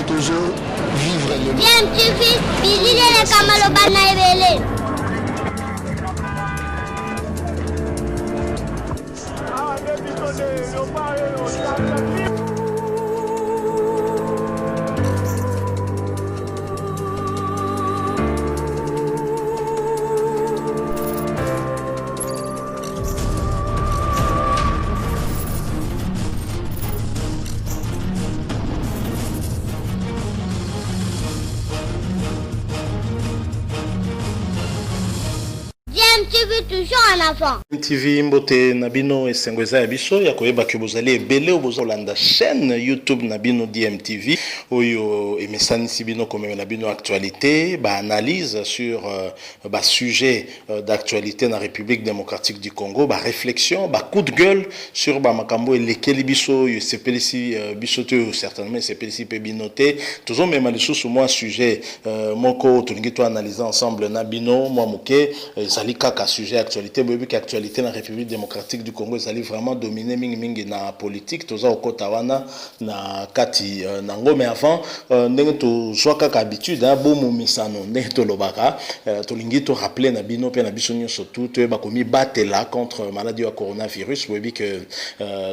toujours vivre le bien tu fils bilile le kamalo bana ebele toujours un enfant. TV mbote nabino esengweza ya biso ya koyeba ke bozali ebele obozolanda chaîne YouTube nabino DMTV oyo emesanisi bino komemela bino actualité ba analyse sur ba sujet d'actualité na République démocratique du Congo, ba réflexion, ba coup de gueule sur ba makambo elekeli biso yo sepelisi biso te certainement sepelisi pe binoté toujours même lisusu moi sujet moko tolingi to analyser ensemble nabino moi moke ezali kaka sujet actualité boyebi actualité na République démocratique du Congo ezali vraiment dominé mingi na politique toza okota wana na kati nango mais avant ndenge to zwaka ka habitude bomo misano ndenge to lobaka tolingi to rappeler na bino pe na biso nyonso tout ba komi batela contre maladie ya coronavirus boyebi que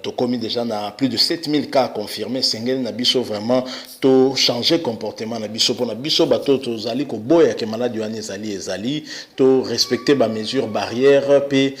to komi déjà na plus de 7000 cas confirmés sengeli na biso vraiment to changer comportement na biso pour na biso bato to zali ko boya ke maladie wana ezali to respecter ba mesures barrières puis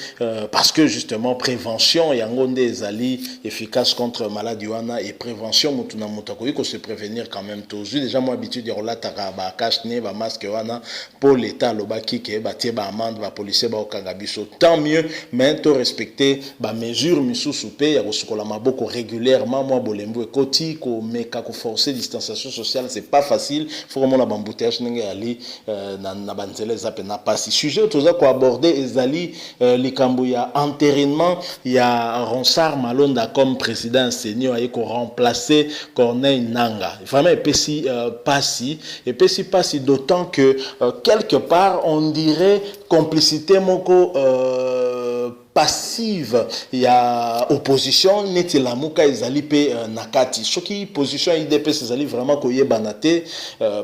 parce que justement prévention yango nde ezali efficace contre maladie wana et prévention mutuna mutako iko se prévenir quand même toujours déjà moi habitude ya relataka ba cache nez ba masque wana pour l'état lobaki ke ba tie ba amende ba policier ba okanga biso tant mieux mais to respecter ba mesures misusu pe ya kosukola maboko régulièrement moi bolembo ekoti ko meka ko forcer distanciation sociale c'est pas facile faut vraiment la bambouteage nenge ali na banzela zape na pas si sujet toza ko aborder ezali likambo ya enterrement ya Ronsard Malonda comme président senior et ko remplacer Corneille Nanga vraiment epesi passi d'autant que quelque part on dirait complicité moko passive ya opposition neti la muka ezali pe nakati soki position IDPS ezali vraiment koyebana te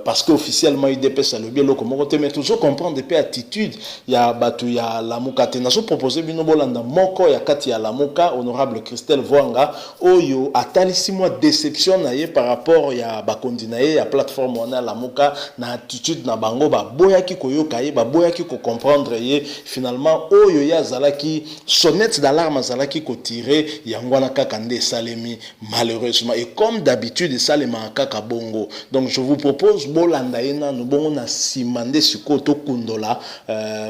parce que officiellement IDPS alobi eloko moko te mais toujours comprendre pe attitude ya batu ya la muka te nazo proposer bino bolanda moko ya kati ya la muka honorable Christelle Vwanga oyo atalisi moi déception na ye par rapport ya bakondi na ye ya plateforme wana la muka na attitude na bango ba boyaki koyoka ye ba boyaki ko comprendre ye finalement oyo ya zalaki sonnette d'alarme azalaki ko tirer yangwana kaka nde salemi malheureusement et comme d'habitude salema kaka bongo donc je vous propose bolanda ena nous bongo na simande siko to kundola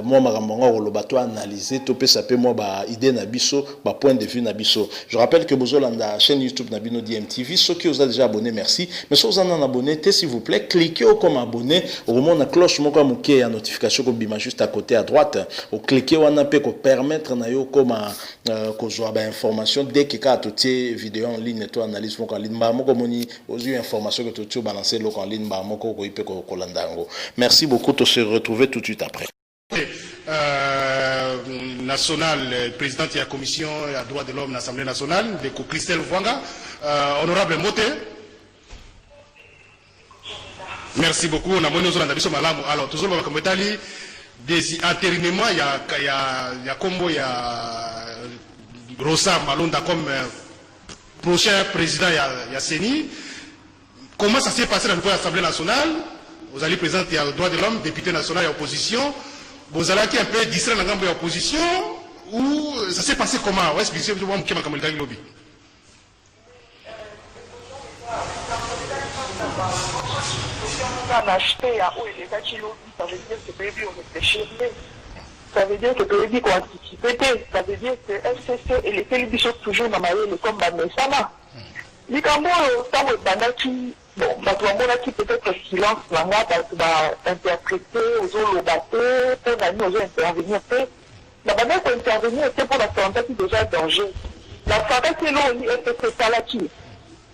moi makambo ngolo to analyser to pesa pe moi ba idée na biso ba point de vue na biso je rappelle que bozolanda chaîne YouTube na bino DMTV ceux qui vous avez déjà abonné merci mais ceux qui en abonné s'il vous plaît cliquez comme abonné au moment la cloche moko muke ya notification ko bima juste à côté à droite au cliquer wana pe ko permettre na yo comme kozwa ba information dès que ka totie vidéo en ligne to analyse moko en ligne ba moko moni ozu information que tu balancer loko en ligne ba moko ko ipe ko landango merci beaucoup to se retrouver tout de suite après national présidente de la commission des droits de l'homme de l'Assemblée nationale de Christelle Vwanga honorable Mote merci beaucoup on a mené aux biso malamu alors toujours ba kometali des intérimaires il y a combo il y a Ronsard Malonda comme prochain président il y a Seni comment ça s'est passé dans l'Assemblée nationale vous allez présenter il y a le droit de l'homme député national et opposition vous allez un peu distrait dans l'opposition ou ça s'est passé comment ouais expliquez moi qui m'a comme le lobby acheter à où il est lobby, ça veut dire que prévu on réfléchit, ça veut dire que prévu qu'on anticipe, ça veut dire que FCC et les télévisions toujours dans ma vie comme Banesama. Les Gambo, tant que Banaki, bon, Banaki peut-être silence, Langa, interpréter, aux autres battre, pour gagner, aux autres intervenir, la manière pour intervenir, c'est pour la santé qui est déjà danger. La santé qui est là, FCC Salaki.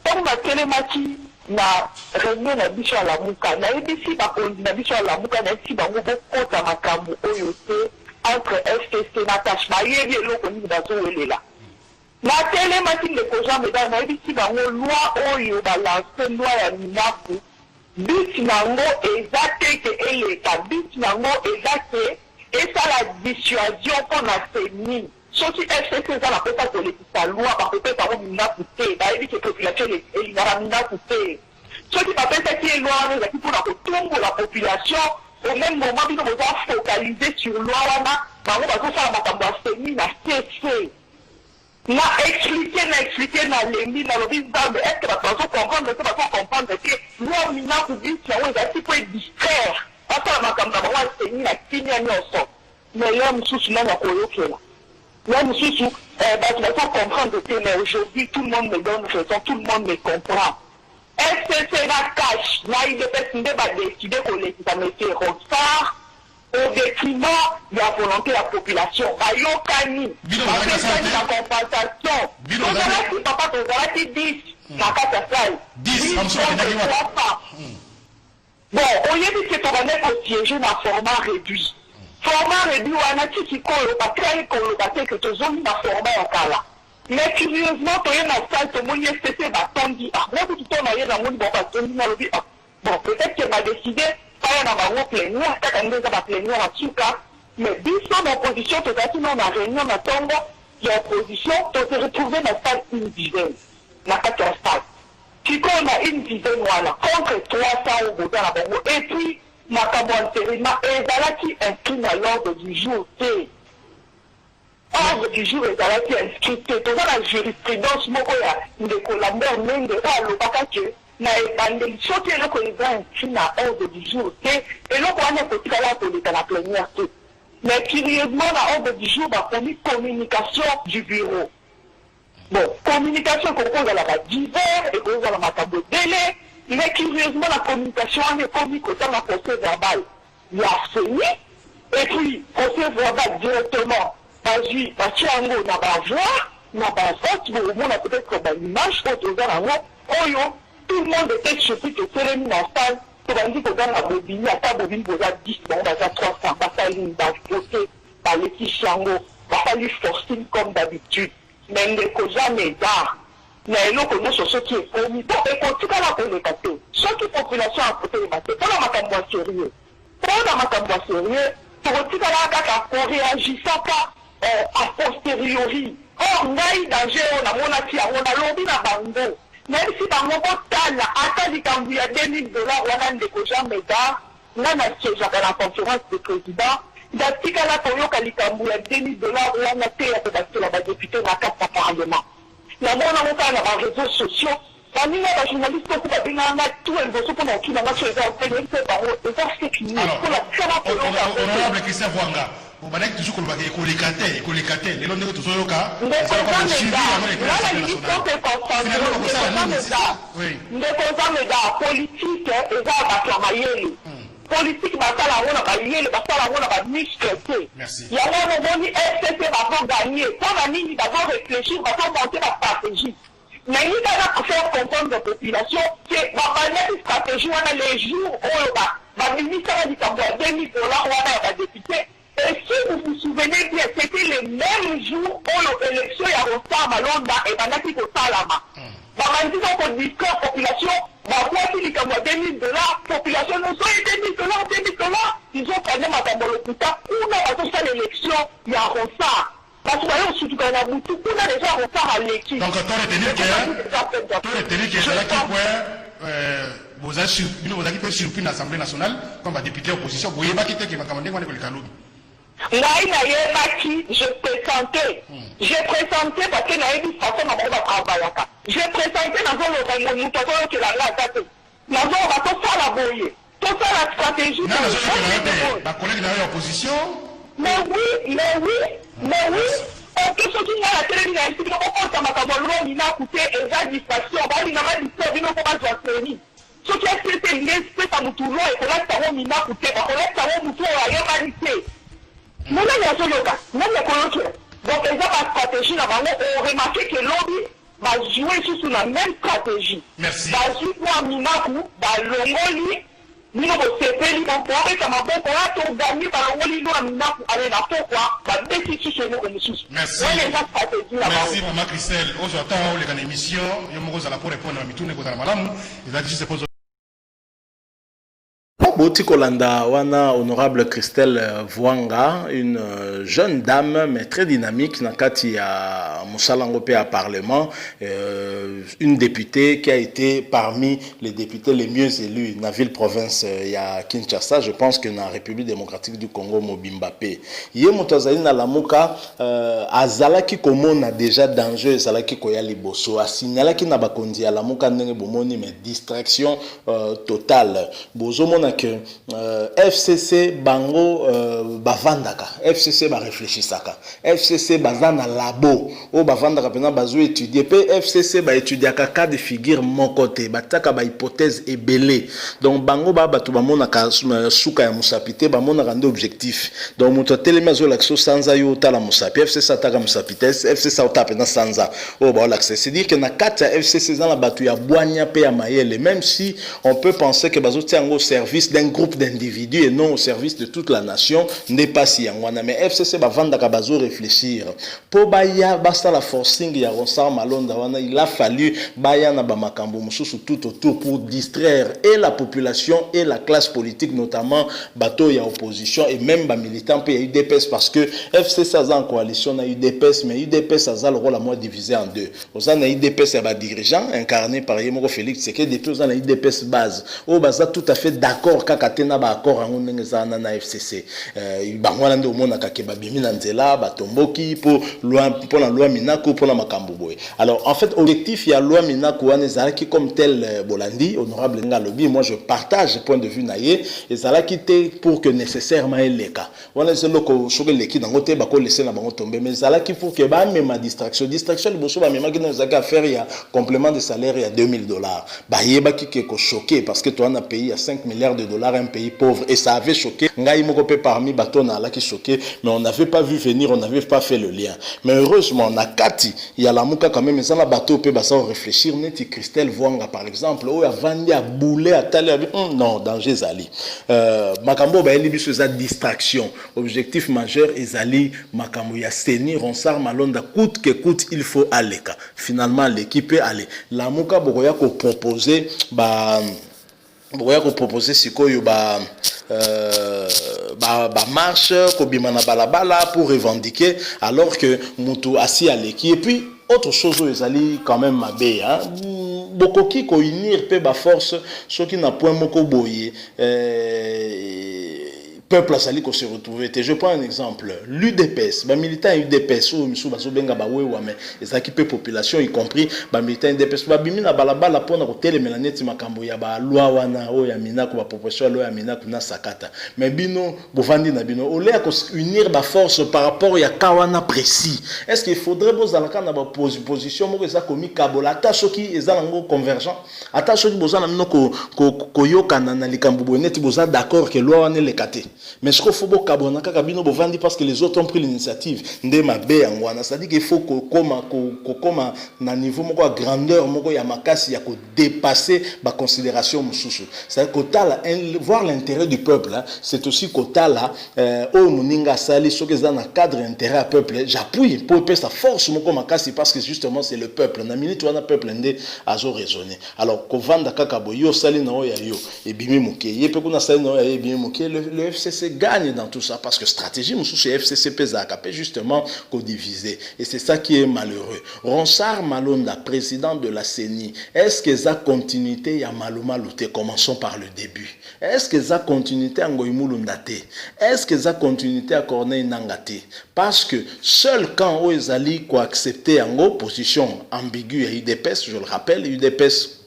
Comme ma télématie, na réunion na biso la muka na ebisi ba kondi na biso la muka na esi bango bokota makambo oyo te entre FCC na tâche ba yebi eloko ni bazo welela Na télé machine de Koja Meda na ebisi bango loi oyo balance loi ya minaku. But nango ezate ke eleka. But nango ezate et ça la dissuasion qu'on a fait. Soki FCC za la pesa kolekisa loi ba pesa bango minaku te. Ba ebi ke population elingara minaku te. Soki ba pesa ki loi ezaki mpona kotumbu la population au même moment bino boza focaliser sur loi wana bango bazosala makambo ya seni na CC. Na expliqué na lembi na lobi zambe est-ce que bato comprendre que loi minaku bisi yango ezali po distraire basala makambo na bango ya seni na kimia nyonso mais yo mosusu nani akoyokela yo mosusu bato bato comprendre te mais aujourd'hui tout le monde me donne raison, tout le monde me comprend. FCC na cash na IDPS nde badeside kolekisa mete Rosar au détriment de la volonté de la population. Bayokani, la compensation. Tozalaki papa tozalaki 10 na kati ya sai. 10 bon, au lieu que tobane kosiéger na format réduit. Format réduit wana tiki koloba très koloba te que tozongi na format ya kala. Mais curieusement, toye na salle tomoni FCC batondi. Ah, moi tout le temps na ye na moni bon batondi na lobi. Bon, peut-être qu'elle m'a décidé pas dans ma plénière, quand on est dans ma plénière en tout cas, mais biso d'opposition, tout à fait, on a réunion, on a tombé, l'opposition, on s'est retrouvé dans la salle une dizaine, dans la salle. Si on a une dizaine, voilà, contre 300 au bout de la bongo, et puis, ma cabontérina, et voilà qui inscrit à l'ordre du jour, c'est ordre du jour, et voilà qui inscrit, c'est dans la jurisprudence, mokoya, de Colambert, même de Ralo, Bakake, na ebandeli soki eloko eza inscrit na ordre du jour te eloko wana ekotikala koleka na plénière te mais curieusement na ordre du jour bakomi communication du bureau bon communication ekokozala badiver ekozala makambo ebele mais curieusement la communication wana ekomi kotanga procès verbal ya seni et puis procès verbal directement bazwi batie yango na bavoix na bavote boomona peut-être baimage oyo toza nango oyo tout le monde était surpris que c'est remis en salle. Tu vas dire que dans la bobine, à ta bobine, vous avez 10, bon, vous avez 300, vous avez une base votée par les petits chango, vous avez forcing comme d'habitude. Mais il ne faut jamais d'art. Mais il faut que ce qui est promis. Bon, et pour tout cas, là, pour les cater, ce qui est population à côté de ma tête, pour la matambois sérieux. Pour la matambois sérieux, pour tout cas, là, qu'on réagisse à posteriori. Or, on a eu danger, on a lobby dans Bango. Même si dans mon total, à il y a $2000, on a des cochons médas, on a siège à la conférence du président. Il y a des cas là pour y a $2000, on a été à la députée dans le Parlement. La monnaie dans les réseaux sociaux. La ligne de journaliste qui a bien tout le monde pour qui n'a pas fait honorable Christian Wanga. Vous m'avez toujours collecté, les longs de tout ça. Politique politique basala wona ba yele basala wona ba miscrété. Il y a un moment FCC va gagner. Quand la ligne va réfléchir, va monter la stratégie. Mais il va faire comprendre la population que la stratégie on a les jours où va ministre a dit qu'on doit $2000 on a un député. Et si vous vous souvenez bien, c'était les mêmes jours où l'élection y a Rosa Malonda et Banaki Kosalama. Dans qu'on dit que la population va voir si les $2000, population nous ont $2000, ils ont quand même à Tambolopita, où on a fait l'élection, il y a Rosa. Parce que voyons surtout qu'on a beaucoup, on a déjà Rosa à l'équipe. Donc, toi, retenir que c'est là qui vous avez surpris l'Assemblée nationale comme député opposition, vous voyez pas qui était qui va commander le Kaloum. Je présentais. J'ai présenté parce que n'a dit façon à mon travail. J'ai présenté dans le mutation que la date. Nous avons tout ça la boyer. Tout ça la stratégie. Ma collègue dans l'opposition. Mais oui. Parce que ce qui a la télévision, c'est que on m'a d'abord il a coûté et distraction. Il n'a pas dit ça, il n'a pas dit ce qui a été l'esprit à Moutoulou et que là, ça va m'ina coûter. Parce que là, ça va Moutoulou à réalité. Mais là, il y a ce local. Même les colloques. Donc, ils ont la stratégie là-bas. On remarque que l'objet va jouer sur la même stratégie. Merci. Va jouer pour Aminakou, va l'ongoli, Nous avons fait les temps pour être ma bonne pour être gagné par le Wallino à Mina pour aller dans ton coin, bah, destitution comme sous. Merci. Merci, Maman Christelle. Aujourd'hui, on est en émission. Il y a un mot pour répondre à Mitoune et à Madame. Il a dit, je pose. Boti Kolanda wana honorable Christelle Vwanga, une jeune dame mais très dynamique nakati ya Moussalango pe à Parlement, une députée qui a été parmi les députés les mieux élus dans la ville province ya Kinshasa, je pense que dans la République démocratique du Congo Mobimba pe. Yé mutazali na lamuka azalaki komona déjà danger azalaki koya liboso asignalaki na bakondi ya lamuka ndenge bomoni mais distraction totale. Bozo mona que FCC bango bavandaka, FCC ba réfléchissaka, FCC bazana labo o bavandaka pena bazo étudier pe FCC ba étudiaka cas de figure mon côté bataka ba hypothèse ebelé donc bango ba batu bamonaka suka ya musapité bamona rende objectif donc muto telema zo l'action sanza yo tala musapi FCC ataka musapité FCC otapa na sanza o ba l'accès c'est dire que na kata FCC dans la batu ya bwanya pe ya mayele même si on peut penser que bazo tiango service d'un groupe d'individus et non au service de toute la nation n'est pas si yangwana mais FCC bavandaka bazo réfléchir po baya basta la forcing ya Ronsard Malonda wana il a fallu baya na bamakambo mususu tout autour pour distraire et la population et la classe politique notamment bateau ya opposition et même ba militants pe ya UDPS parce que FCC a en coalition na UDPS mais UDPS a le rôle à moi divisé en deux oza na UDPS ya ba dirigeant incarné par Yemoko Félix c'est que depuis oza na UDPS base o baza tout à fait d'accord kakatena ba accord en ngeza na FCC bangwana ndo mona kakeba bimi na nzela batomboki pour la loi Minako pour la makambo boy. Alors en fait objectif il y a loi Minako wana ezalaki comme tel Bolandi honorable Ngalobi moi je partage point de vue naie ezalaki te pour que nécessairement eleka wana c'est loko soke leki dango te bako laisser na bango tomber mais ezalaki pour que ba même distraction liboso ba même ki ezaka faire ya complément de salaire ya $2000 ba yeba ki ko choqué parce que toi on a payé à 5 milliards de dollars un pays pauvre et ça avait choqué ngai moko pe parmi batona là qui choqué mais on n'avait pas vu venir on n'avait pas fait le lien mais heureusement na kati il y a la muka quand même ça la bateau pe basa réfléchir neti Christelle Vwanga par exemple o avandi a bouler à tali non danger zali makambo ba elibiso za distraction objectif majeur ezali makambo ya Seni Ronsard Malonda coûte que coûte il faut aller finalement l'équipe aller la muka bokoya ko proposer bokoya ko proposer sikoyo ba marche kobima na balabala pour revendiquer alors que mutu assis à l'équipe et puis autre chose aux ali quand même mabé hein bokoki ko unir pe ba force ceux qui n'a point moko boyer peuple asali ko se retrouver. Je prends un exemple. L'UDPS, ba militant UDPS ou misu baso benga ba wewa mais ezaki pe population y compris ba militant UDPS ba bimi na balabala pona ko telemela neti makambo ya ba loi wana o ya Minako ba proposition loi ya Minako na sakata. Mais bino bovandi na bino ole ko unir ba force par rapport ya kawana précis. Est-ce qu'il faudrait bozalaka na ba position moko eza komi kabola ta soki eza nango convergent ata soki bozana mino ko yokana na likambo boneti boza d'accord que loi wana le kate. Mais ce qu'il faut que bovandi parce que les autres ont pris l'initiative. C'est-à-dire qu'il faut que na niveau moko grandeur moko ya makasi ya ko dépasser ba considération mususu. C'est-à-dire que voir l'intérêt du peuple, c'est aussi kotala o muninga sali soki za na cadre intérêt à peuple. J'appuie pour sa force moko makasi parce que justement c'est le peuple. Na minute wana peuple ndé azo raisonner. Alors ko vanda kaka boyo sali na o ya yo e bimi moke. Yepe kuna sali na o ya bimi moke le FCC gagne dans tout ça parce que stratégie mususu FCC pesa capé justement qu'on diviser et c'est ça qui est malheureux. Ronsard Malonda président de la CENI est-ce que ça continuité ya maloma luté commençons par le début est-ce que ça continuité ngoimulundate est-ce que ça continuité à Corneille Nangate parce que seul quand Oezali ko accepter en position ambiguë à UDPS je le rappelle UDPS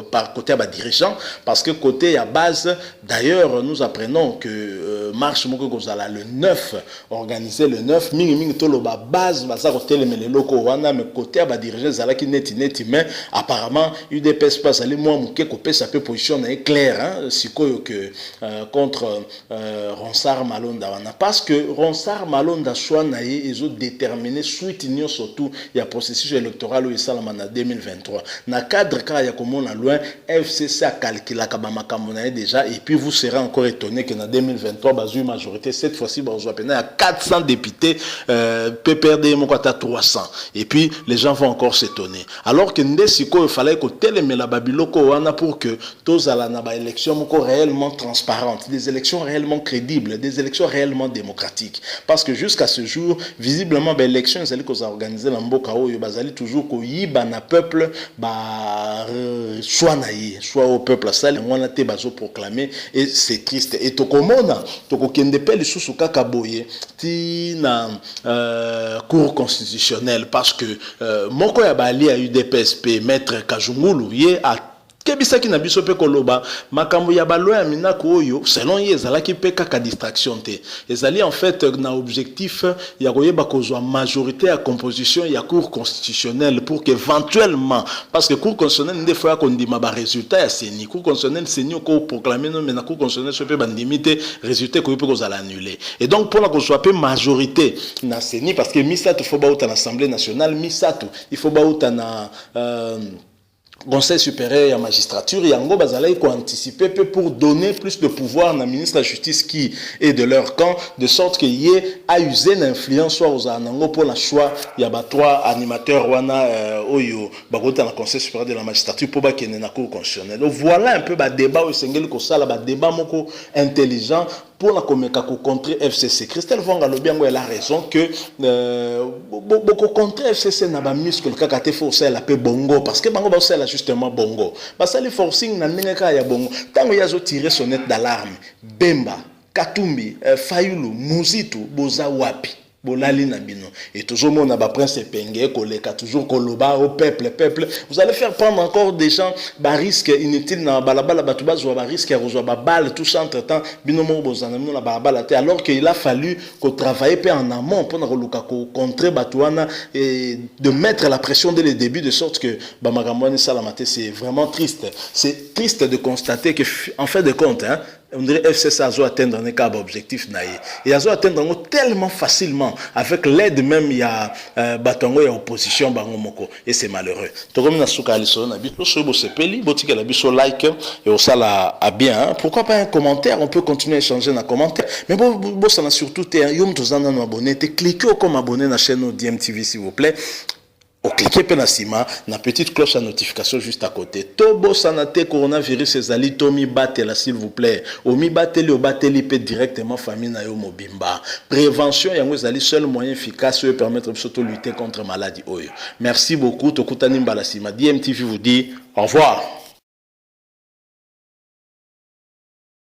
par côté à dirigeant parce que côté à base d'ailleurs nous apprenons que marche moko kozala le 9 organisé le 9 mingi toloba base baza côté les locaux wana mais côté à dirigeant zala ki neti mais apparemment UDPS pas aller moi muke ko pesa pe position est clair hein sikoyo que contre Ronsard Malonda wana parce que Ronsard Malonda soit naé ils ont déterminé suite surtout il y a processus électoral où il salama na 2023 na cadre ka ya komona na loin FCC a calculé la makambo na déjà et puis vous serez encore étonné que en 2023 bazu majorité cette fois-ci bazu à peine à 400 députés PPRD mokata 300 et puis les gens vont encore s'étonner alors que ndesiko il fallait que tel mais la babiloko wana pour que tous à la naba élection moko réellement transparentes, des élections réellement crédibles, des élections réellement démocratiques parce que jusqu'à ce jour visiblement ben élections ils allaient qu'on organiser la mboka oyo bazali toujours ko yiba na peuple ba soit au peuple ça on a été bazo proclamé et c'est triste et tokomona tokokende pe lisusu kaka boye ti na cour constitutionnelle parce que moko ya bali a eu des PSP maître Kajungulu ye a kebisaki na biso pe koloba makambo ya balo ya minako oyo selon ye ezalaki pe kaka distraction te ezali en fait na objectif ya koyeba kozwa majorité à composition ya cour constitutionnelle pour qu'éventuellement parce que cour constitutionnelle nde fois kondima ba résultat ya seni cour constitutionnelle seni ko proclamer non mais na cour constitutionnelle so pe bandimité résultat ko pe kozala annuler et donc pour la kozwa pe majorité na seni parce que misatu faut ba uta na assemblée nationale misatu il faut ba uta na Conseil supérieur et la magistrature, yango bazalai ko anticiper pour donner plus de pouvoir na ministre de la justice qui est de leur camp, de sorte que y a usé d'influence soit aux anango pour la choix y a ba trois animateurs wana oyo bakota na Conseil supérieur de la magistrature pour ba kene na cour constitutionnelle. Donc voilà un peu ba débat au sengeli ko sala ba débat moko intelligent pour la comeka ko contre FCC. Christelle Vonga Lobiango elle a raison que beaucoup contre FCC na ba muscle kaka te forcer la pe bongo parce que bango ba la justement bongo. Parce que les forcing na nengeka ya bongo. Tango yazo tirer sonnette d'alarme. Bemba, Katumbi, Fayulu, Muzitu, Boza Wapi. Bolali na bino. Et toujours mon aba prince Penge, koleka toujours koloba au peuple. Vous allez faire prendre encore des gens ba risque inutile na balabala batuba zo ba risque à rejoindre ba balle tout ça entre temps bino mo bozana bino na balabala te alors qu'il a fallu qu'on travaille peu en amont pour na koluka ko contrer batuana et de mettre la pression dès le début de sorte que ba makamoni salamate c'est vraiment triste. C'est triste de constater que en fin de compte hein on dirait FCC a atteindre un cas objectif naïe et a atteindre tellement facilement avec l'aide même il y a batongo et opposition bango moko et c'est malheureux to comme na suka liso na biso so bo sepeli botika la biso like et au sala a bien pourquoi pas un commentaire on peut continuer à échanger dans commentaire mais bon ça na surtout te yom tozana no abonné te cliquez comme abonné na chaîne DMTV s'il vous plaît. Cliquez pe na sima na petite cloche à notification juste à côté. Tobo sanate coronavirus ezali tomi batela s'il vous plaît. Omi bateli o bateli pe directement famille na yo mobimba. Prévention yango ezali seul moyen efficace de permettre de lutter contre maladie oyo. Merci beaucoup tokutani mbala sima. DMTV vous dit au revoir.